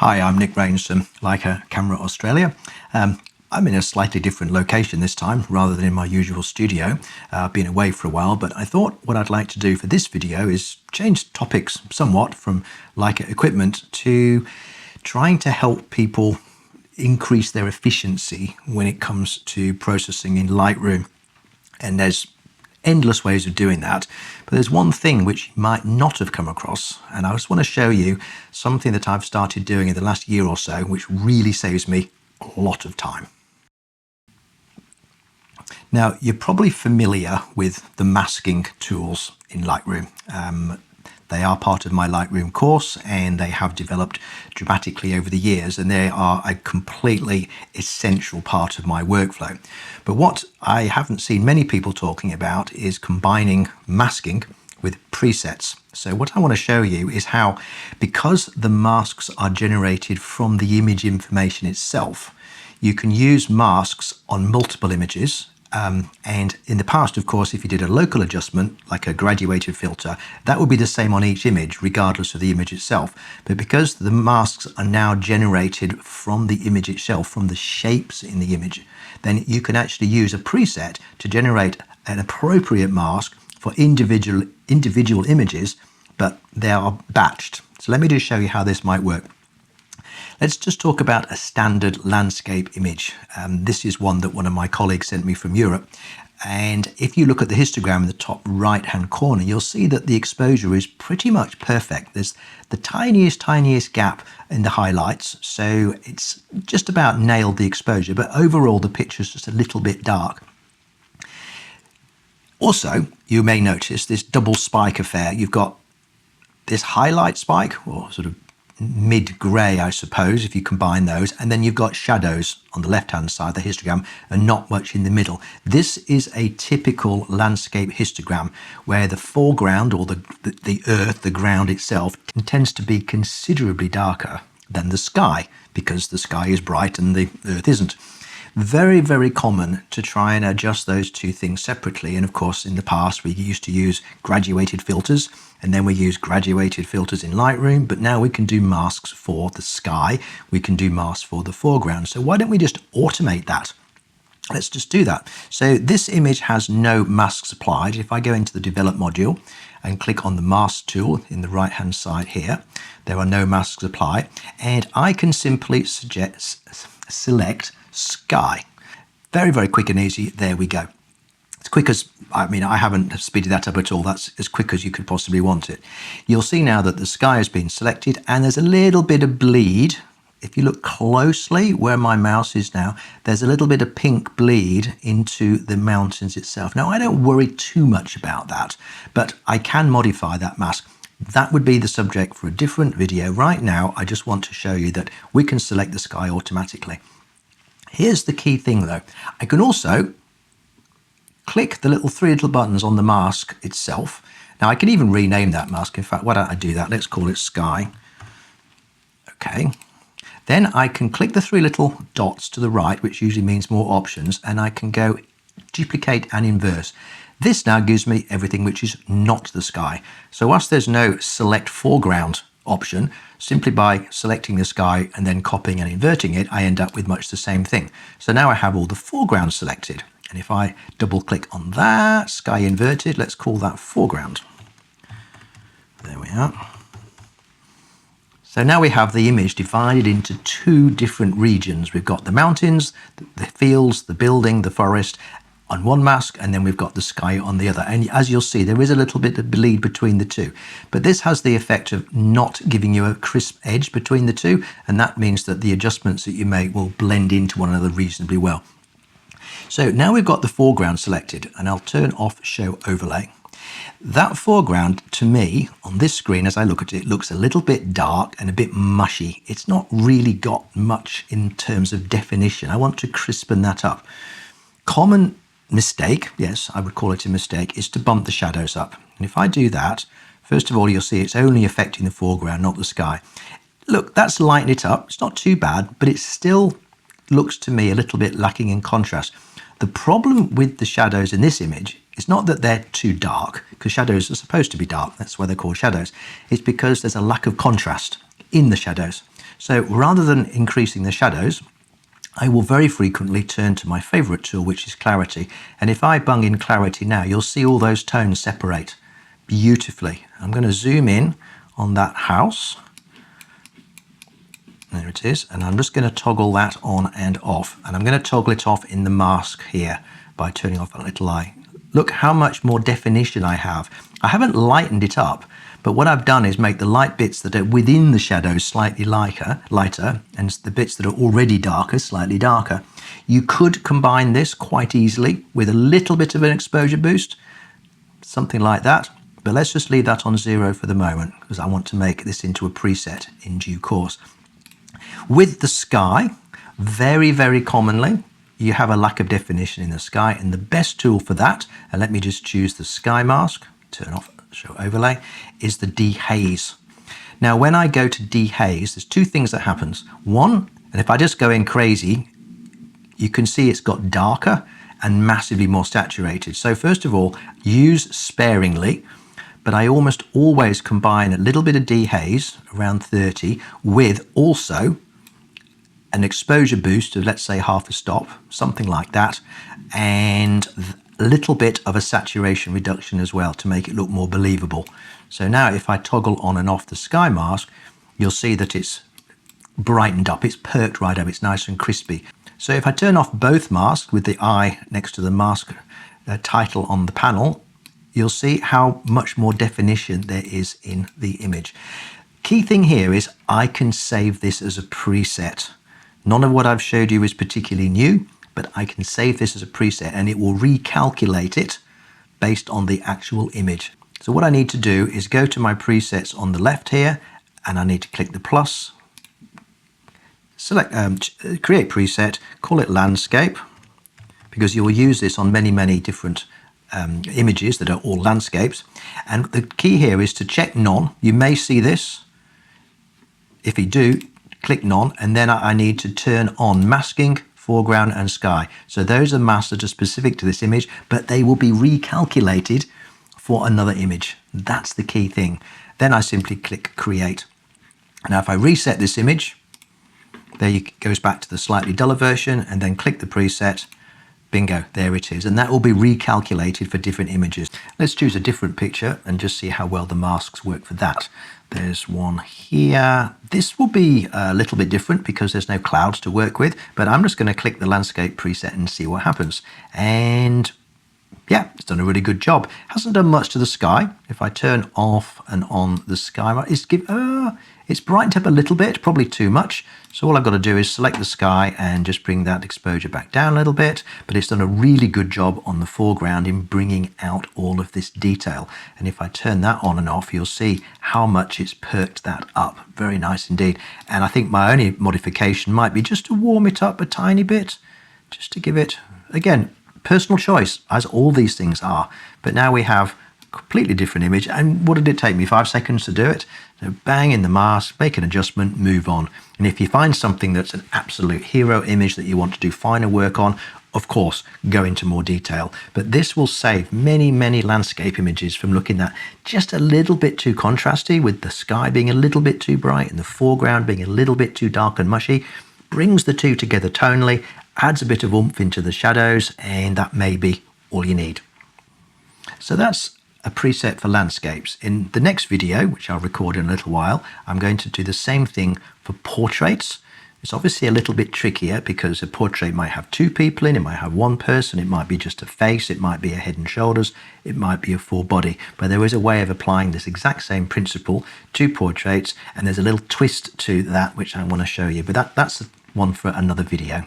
Hi, I'm Nick Rains from Leica Camera Australia. I'm in a slightly different location this time rather than in my usual studio. I've been away for a while, but I thought what I'd like to do for this video is change topics somewhat from Leica equipment to trying to help people increase their efficiency when it comes to processing in Lightroom. And there's endless ways of doing that, but there's one thing which you might not have come across, and I just want to show you something that I've started doing in the last year or so which really saves me a lot of time. Now, you're probably familiar with the masking tools in Lightroom. They are part of my Lightroom course and they have developed dramatically over the years, and they are a completely essential part of my workflow. But what I haven't seen many people talking about is combining masking with presets. So what I want to show you is how, because the masks are generated from the image information itself, you can use masks on multiple images. And in the past, of course, if you did a local adjustment, like a graduated filter, that would be the same on each image, regardless of the image itself. But because the masks are now generated from the image itself, from the shapes in the image, then you can actually use a preset to generate an appropriate mask for individual images, but they are batched. So let me just show you how this might work. Let's just talk about a standard landscape image. This is one that one of my colleagues sent me from Europe. And if you look at the histogram in the top right-hand corner, you'll see that the exposure is pretty much perfect. There's the tiniest gap in the highlights, so it's just about nailed the exposure, but overall the picture's just a little bit dark. Also, you may notice this double spike affair. You've got this highlight spike, or sort of mid-grey, I suppose, if you combine those, and then you've got shadows on the left-hand side, the histogram, and not much in the middle. This is a typical landscape histogram where the foreground, or the earth, the ground itself, tends to be considerably darker than the sky, because the sky is bright and the earth isn't. Very, very common to try and adjust those two things separately. And of course, in the past, we used to use graduated filters, and then we use graduated filters in Lightroom, but now we can do masks for the sky. We can do masks for the foreground. So why don't we just automate that? Let's just do that. So this image has no masks applied. If I go into the develop module and click on the mask tool in the right-hand side here, there are no masks applied. And I can simply select sky. Very, very quick and easy. There we go. As quick as, I haven't speeded that up at all. That's as quick as you could possibly want it. You'll see now that the sky has been selected and there's a little bit of bleed. If you look closely where my mouse is now, there's a little bit of pink bleed into the mountains itself. Now, I don't worry too much about that, but I can modify that mask. That would be the subject for a different video. Right now, I just want to show you that we can select the sky automatically. Here's the key thing though. I can also click the three little buttons on the mask itself. Now I can even rename that mask. In fact, why don't I do that? Let's call it sky. Okay. Then I can click the three little dots to the right, which usually means more options, and I can go duplicate and inverse. This now gives me everything which is not the sky. So whilst there's no select foreground option, simply by selecting the sky and then copying and inverting it, I end up with much the same thing. So now I have all the foreground selected. And if I double click on that, sky inverted, let's call that foreground. There we are. So now we have the image divided into two different regions. We've got the mountains, the fields, the building, the forest on one mask, and then we've got the sky on the other. And as you'll see, there is a little bit of bleed between the two, but this has the effect of not giving you a crisp edge between the two, and that means that the adjustments that you make will blend into one another reasonably well. So now we've got the foreground selected, and I'll turn off show overlay. That foreground, to me, on this screen, as I look at it, looks a little bit dark and a bit mushy. It's not really got much in terms of definition. I want to crispen that up. Common mistake, yes, I would call it a mistake, is to bump the shadows up. And if I do that, first of all, you'll see it's only affecting the foreground, not the sky. Look, that's lightened it up. It's not too bad, but it still looks to me a little bit lacking in contrast. The problem with the shadows in this image is not that they're too dark, because shadows are supposed to be dark. That's why they're called shadows. It's because there's a lack of contrast in the shadows. So rather than increasing the shadows, I will very frequently turn to my favorite tool, which is clarity. And if I bung in clarity now, you'll see all those tones separate beautifully. I'm going to zoom in on that house. There it is. And I'm just going to toggle that on and off. And I'm going to toggle it off in the mask here by turning off that little eye. Look how much more definition I have. I haven't lightened it up, but what I've done is make the light bits that are within the shadows slightly lighter, and the bits that are already darker, slightly darker. You could combine this quite easily with a little bit of an exposure boost, something like that. But let's just leave that on 0 for the moment, because I want to make this into a preset in due course. With the sky, very, very commonly, you have a lack of definition in the sky, and the best tool for that, and let me just choose the sky mask, turn off show overlay, is the dehaze. Now when I go to dehaze, there's two things that happens. One, and if I just go in crazy, you can see it's got darker and massively more saturated. So first of all, use sparingly, but I almost always combine a little bit of dehaze, around 30, with also an exposure boost of, let's say, half a stop, something like that, and a little bit of a saturation reduction as well to make it look more believable. So now if I toggle on and off the sky mask, you'll see that it's brightened up, it's perked right up, it's nice and crispy. So if I turn off both masks with the eye next to the mask title on the panel, you'll see how much more definition there is in the image. Key thing here is I can save this as a preset. None of what I've showed you is particularly new, but I can save this as a preset and it will recalculate it based on the actual image. So what I need to do is go to my presets on the left here, and I need to click the plus, select create preset, call it landscape, because you'll use this on many different images that are all landscapes. And the key here is to check none. You may see this. If you do, click none, and then I need to turn on masking, foreground and sky. So those are masks that are specific to this image, but they will be recalculated for another image. That's the key thing. Then I simply click create. Now if I reset this image, there it goes back to the slightly duller version, and then click the preset. Bingo, there it is. And that will be recalculated for different images. Let's choose a different picture and just see how well the masks work for that. There's one here. This will be a little bit different because there's no clouds to work with, but I'm just going to click the landscape preset and see what happens. And yeah, it's done a really good job. Hasn't done much to the sky. If I turn off and on the sky, it's brightened up a little bit, probably too much. So all I've got to do is select the sky and just bring that exposure back down a little bit. But it's done a really good job on the foreground in bringing out all of this detail. And if I turn that on and off, you'll see how much it's perked that up. Very nice indeed. And I think my only modification might be just to warm it up a tiny bit, just to give it, again, personal choice, as all these things are. But now we have a completely different image. And what did it take me? 5 seconds to do it? So bang in the mask, make an adjustment, move on. And if you find something that's an absolute hero image that you want to do finer work on, of course, go into more detail. But this will save many landscape images from looking at just a little bit too contrasty, with the sky being a little bit too bright and the foreground being a little bit too dark and mushy. Brings the two together tonally, adds a bit of oomph into the shadows, and that may be all you need. So that's a preset for landscapes. In the next video, which I'll record in a little while, I'm going to do the same thing for portraits. It's obviously a little bit trickier because a portrait might have 2 people in, it might have 1 person, it might be just a face, it might be a head and shoulders, it might be a full body. But there is a way of applying this exact same principle to portraits, and there's a little twist to that which I want to show you. But that's one for another video.